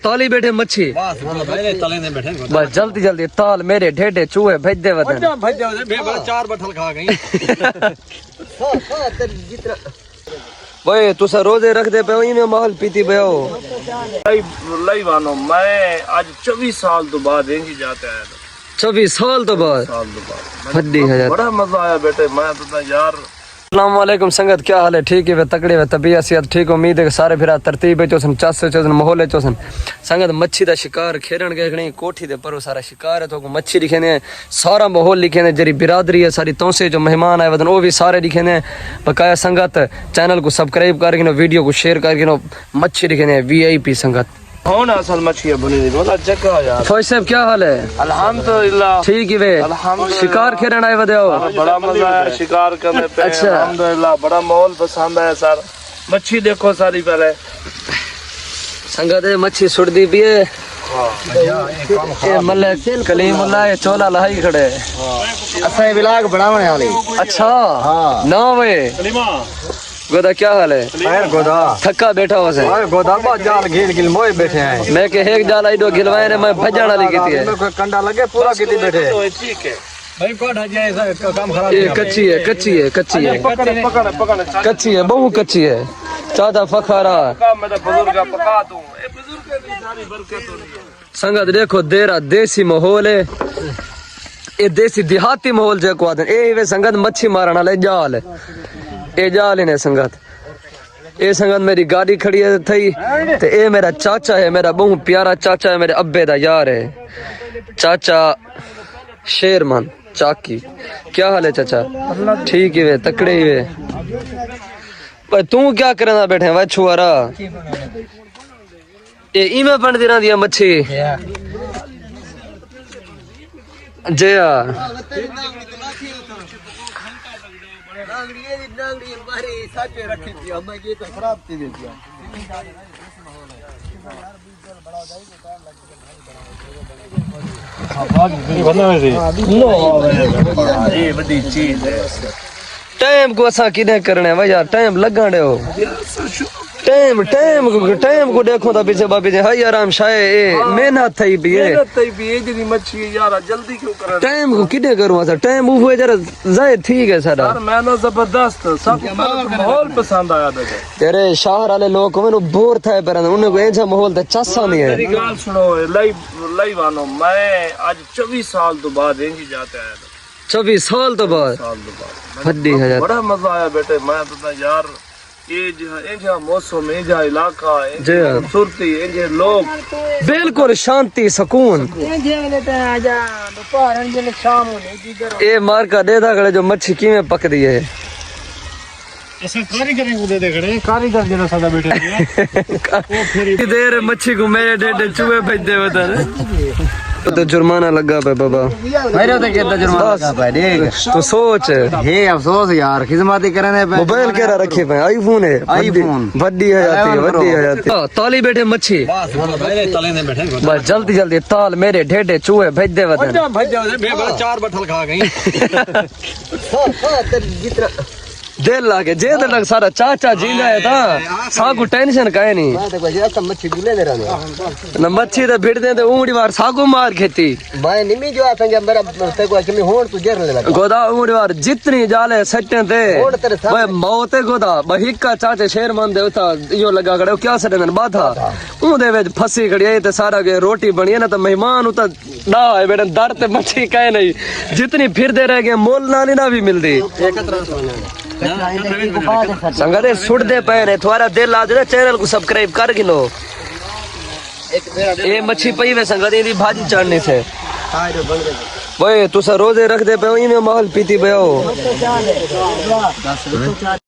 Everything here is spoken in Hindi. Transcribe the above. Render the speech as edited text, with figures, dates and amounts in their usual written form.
ताली बैठे मच्छी बस जल्दी जल्दी ताल मेरे ढेडे चूहे भेज दे चार बठल खा गई भाई तुसा रोजे रख दे पे में महल पीती पे हो लई वानो मैं आज 24 साल तो बाद यहीं जाता है 24 साल तो बाद हड्डी है बड़ा मजा आया बेटे मैं तो यार। अस्सलाम वालेकुम संगत, क्या हाल है? ठीक है वे तकड़े वे तबीयत सेहत ठीक, उम्मीद है कि सारे फिर तरतीब चोसन चस चोसन माहौल चोसन संगत मच्छी का शिकार खेरन गए कोठी दे पर सारा शिकार है तो मच्छी लिखे ने सारा माहौल लिखे ने जरी बिरादरी है सारी तोसे जो मेहमान आए वदन वो भी सारे लिखे ने बकाया संगत चैनल को सब्सक्राइब करके वीडियो को शेयर करके मच्छी लिखे ने VIP संगत कौन असल मच्छी बनी बोला जगह यार। फौज साहब क्या हाल है? अल्हम्दुलिल्लाह ठीक है वे शिकार खेरन आए वदे हो बड़ा मजा आया शिकार करने पे। अच्छा अल्हम्दुलिल्लाह बड़ा माहौल पसंद आया सर। मच्छी देखो सारी पहले संगत मच्छी सुट दी भी है मल्ले कलीमुल्लाह ये चोला लहाई खड़े असा विलाग बढ़ाने वाले। अच्छा हाँ ना वे गोदा क्या हाल है? पैर गोदा थक्का बैठा हुआ से गोदा बहुत जाल घिल घिल मोए बैठे हैं। मैं के एक जाल आई दो गिलवाए ने मैं भजन वाली की है कोई कंडा लगे पूरा किती बैठे ठीक है भाई कोट जाए काम खराब। ये कच्ची है कच्ची है कच्ची है पकड़ कच्ची है बहु कच्ची है चाचा फखारा बुजुर्ग पका दूं ए बुजुर्ग की सारी बरकत होनी है। संगत देखो देरा देसी माहौल है ये देसी देहाती माहौल जो को ए वे संगत मच्छी मारन वाले जाल है ए जाल ने संगत ए संगत मेरी गाड़ी खड़ी है थई ते ए मेरा चाचा है मेरा बहु प्यारा चाचा है मेरे अब्बे दा यार है चाचा शेरमान चाकी। क्या हाल है चाचा? ठीक है वे तकड़े ही वे पर तू क्या करना बैठे वा छुआरा ए इमे बन दिना दिया मच्छी जया टाइम को असा किने करने भाई यार टाइम लगने हो टाइम को देखो तो पीछे बाबी जी हाय आराम शाये ए मेहनत थई भी है जदी मच्छी यार जल्दी क्यों कर टाइम को किने करूं सा टाइम हुए जरा जाए ठीक है सारा यार मैं ना जबरदस्त सब माहौल पसंद आया तेरे शहर वाले लोग को बोर था पर उन्हें को ऐसा माहौल तो चस्सा नहीं है। मेरी गाल सुनो लई वानो मैं आज 24 साल तो बाद यहीं जाता है 24 साल तो बाद हड्डी है यार बड़ा मजा आया बेटे मैं तो यार ये मौसम ये इलाका खूबसूरती ये लोग बिल्कुल शांति सुकून ये मार का दे दा जो मच्छी किवें पकदी है कारीगर जरा सादा बैठे देर मच्छी को मेरे डेडे चूहे भेज दे बता तो जुर्माना लगा पे बाबा मेरे तो कितना जुर्माना लगा पे देख तो सोच हे अफसोस यार खिदमती करने पे मोबाइल केरा रखे पे आईफोन है आईफोन वड्डी है जाती ताली बैठे मच्छी बस जल्दी जल्दी ताल मेरे ढेडे चूहे भेज दे बता चार बठल खा गई दिल लागे जे दिल लग सारा चाचा जींदा है ता सागु टेंशन काहे नहीं मच्छी बुले दे रहा न मच्छी तो भिड़ दे ऊंडी बार सागु मार खेती मैं निमी जो संगे मेरा ते को कि होण तू जर ले लगा गोदा ऊंडी बार जितनी जाले सट्टे ते भाई मौत है गोदा बहिका चाचे शेर मान दे उता यो लगा खड़े क्या सटे न बाथा ऊ दे विच फसी खड़ी है ते सारा के रोटी बनी है ना तो मेहमान उता ना है बेटा दर ते मच्छी काहे नहीं जितनी फिर दे रह गए मोल नाली ना भी मिलदी संगत सुट दे पे ने तुम्हारा दिल आ जाए चैनल को सब्सक्राइब कर लो ये मच्छी पई वे संगत दी भाजी चढ़ने से भाई तुसा रोजे रख दे पे में महल पीती पे हो।